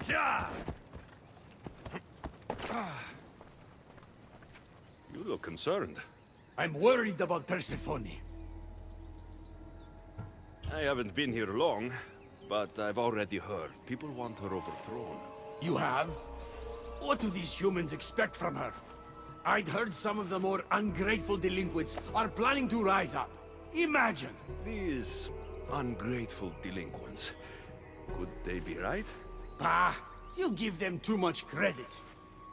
You look concerned. I'm worried about Persephone. I haven't been here long, but I've already heard people want her overthrown. You have? What do these humans expect from her? I'd heard some of the more ungrateful delinquents are planning to rise up. Imagine! These ungrateful delinquents. Could they be right? Bah! You give them too much credit.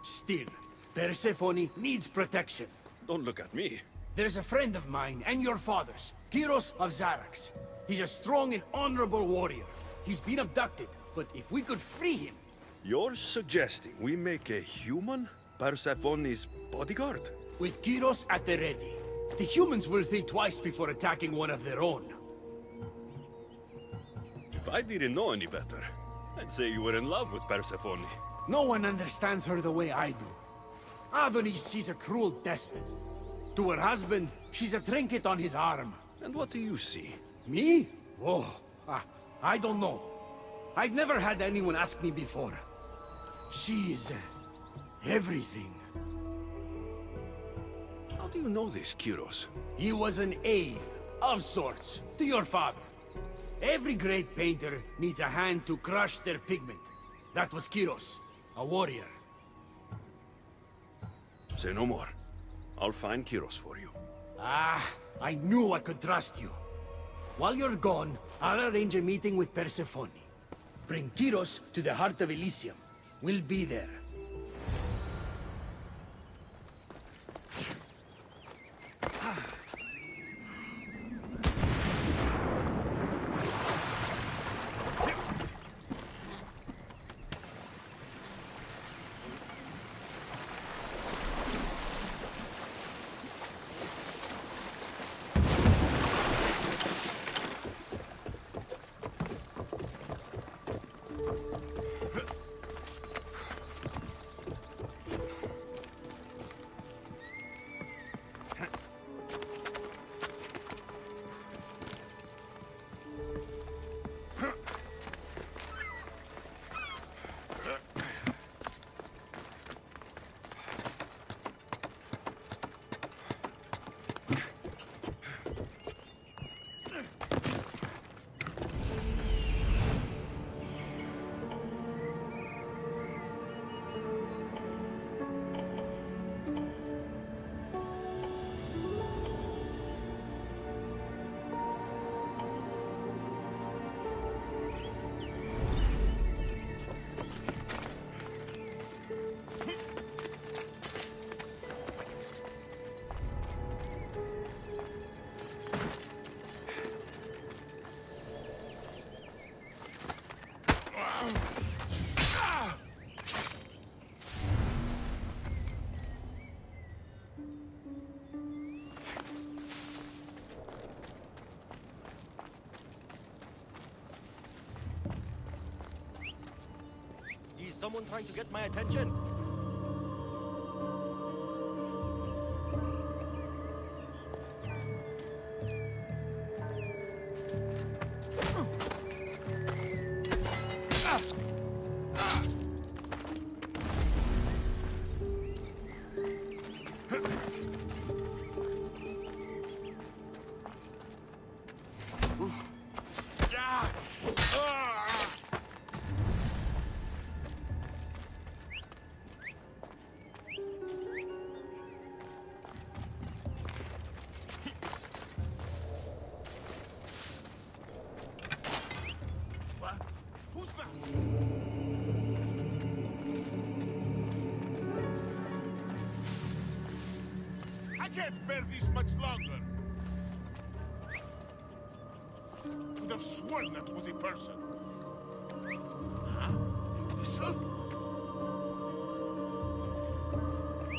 Still, Persephone needs protection. Don't look at me. There's a friend of mine and your father's, Kyros of Xarax. He's a strong and honorable warrior. He's been abducted, but if we could free him... You're suggesting we make a human Persephone's bodyguard? With Kyros at the ready, the humans will think twice before attacking one of their own. If I didn't know any better, I'd say you were in love with Persephone. No one understands her the way I do. Adonis, she's a cruel despot. To her husband, she's a trinket on his arm. And what do you see? Me? Oh, I don't know. I've never had anyone ask me before. She's... everything. How do you know this, Kyros? He was an aide, of sorts, to your father. Every great painter needs a hand to crush their pigment. That was Kyros, a warrior. Say no more. I'll find Kyros for you. I knew I could trust you. While you're gone, I'll arrange a meeting with Persephone. Bring Kyros to the heart of Elysium. We'll be there. Is someone trying to get my attention? I can't bear this much longer. Could have sworn that was a person. Huh? You whistle?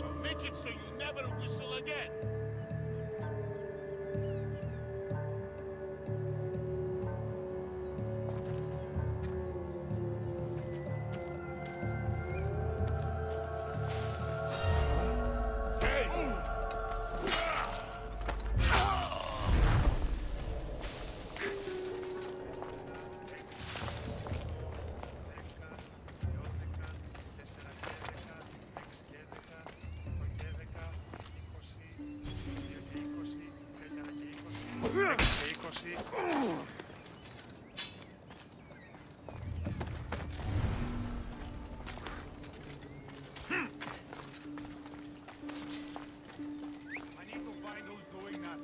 I'll make it so you never whistle again. Sei così. I need to find who's doing that.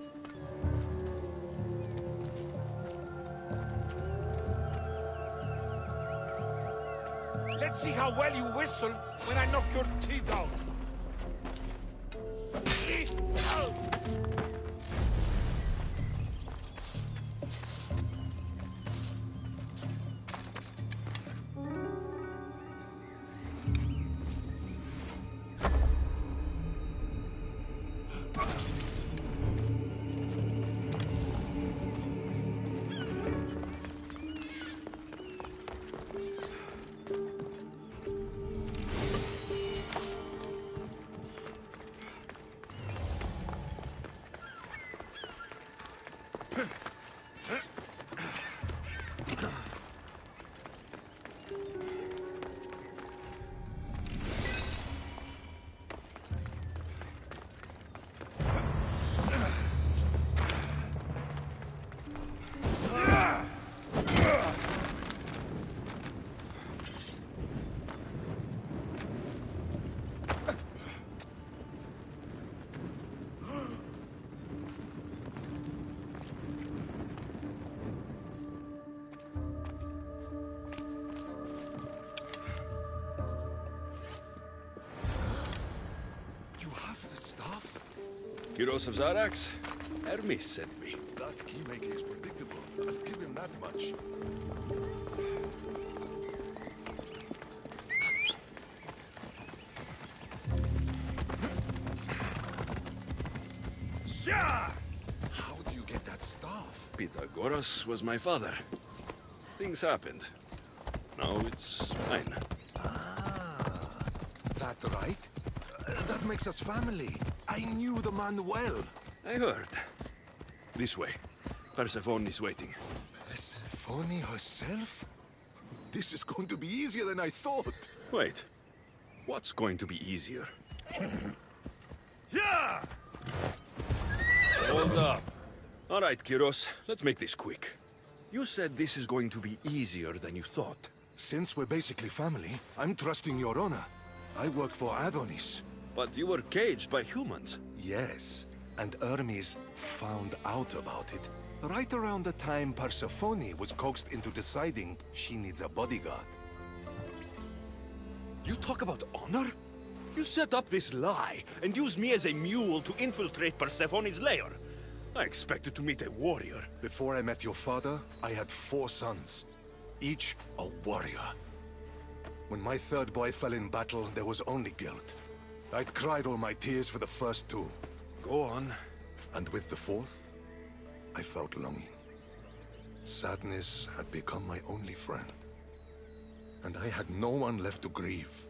Let's see how well you whistle when I knock your teeth out. Kyros of Zarax? Hermes sent me. That keymaker is predictable. I'll give him that much. How do you get that staff? Pythagoras was my father. Things happened. Now it's mine. Ah, that right? That makes us family. I knew the man well. I heard. This way. Persephone is waiting. Persephone herself? This is going to be easier than I thought. Wait. What's going to be easier? Yeah! Hold up. All right, Kyros. Let's make this quick. You said this is going to be easier than you thought. Since we're basically family, I'm trusting your honor. I work for Adonis. But you were caged by humans. Yes, and Hermes found out about it. Right around the time Persephone was coaxed into deciding she needs a bodyguard. You talk about honor? You set up this lie and use me as a mule to infiltrate Persephone's lair. I expected to meet a warrior. Before I met your father, I had 4 sons, each a warrior. When my third boy fell in battle, there was only guilt. I'd cried all my tears for the first 2. Go on. And with the 4th, I felt longing. Sadness had become my only friend. And I had no one left to grieve.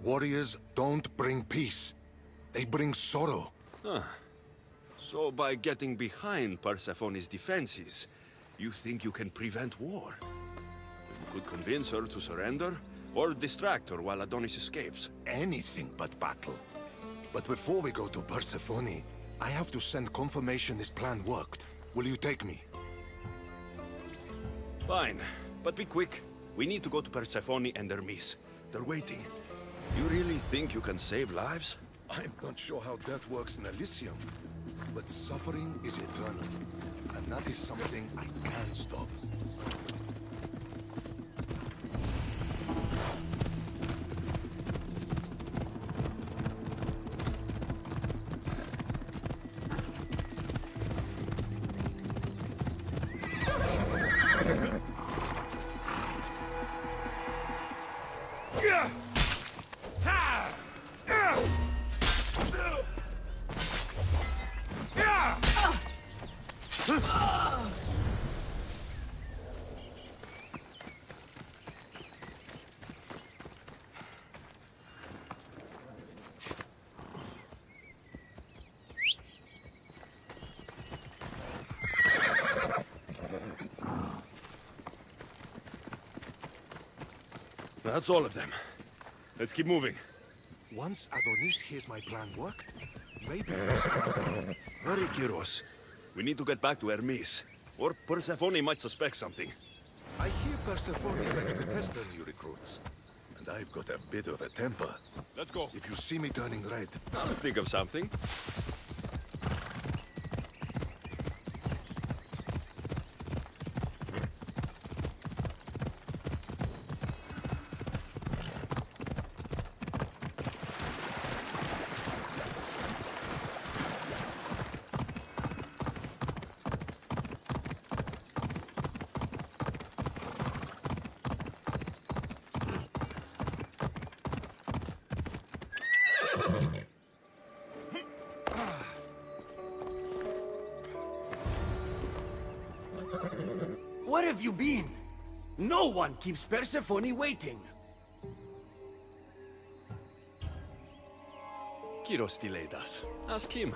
Warriors don't bring peace. They bring sorrow. Huh. So by getting behind Persephone's defenses, you think you can prevent war? You could convince her to surrender, or distract her while Adonis escapes. Anything but battle. But before we go to Persephone, I have to send confirmation this plan worked. Will you take me? Fine, but be quick. We need to go to Persephone and Hermes. They're waiting. You really think you can save lives? I'm not sure how death works in Elysium, but suffering is eternal. And that is something I can stop. That's all of them. Let's keep moving. Once Adonis hears my plan worked, maybe we'll start down. Hurry, Kyros. We need to get back to Hermes, or Persephone might suspect something. I hear Persephone likes to test her new recruits. And I've got a bit of a temper. Let's go. If you see me turning red, I'll think of something. Where have you been? No one keeps Persephone waiting. Kyros delayed us. Ask him.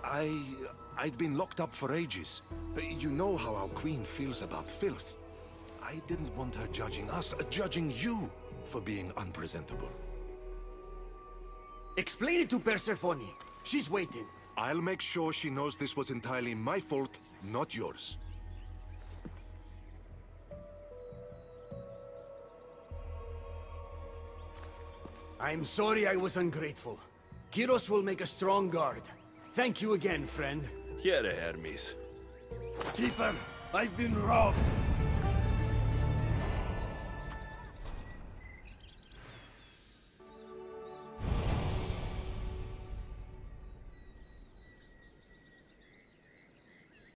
I'd been locked up for ages. You know how our queen feels about filth. I didn't want her judging us, judging you for being unpresentable. Explain it to Persephone. She's waiting. I'll make sure she knows this was entirely my fault, not yours. I'm sorry I was ungrateful. Kyros will make a strong guard. Thank you again, friend. Here, Hermes. Keeper, I've been robbed.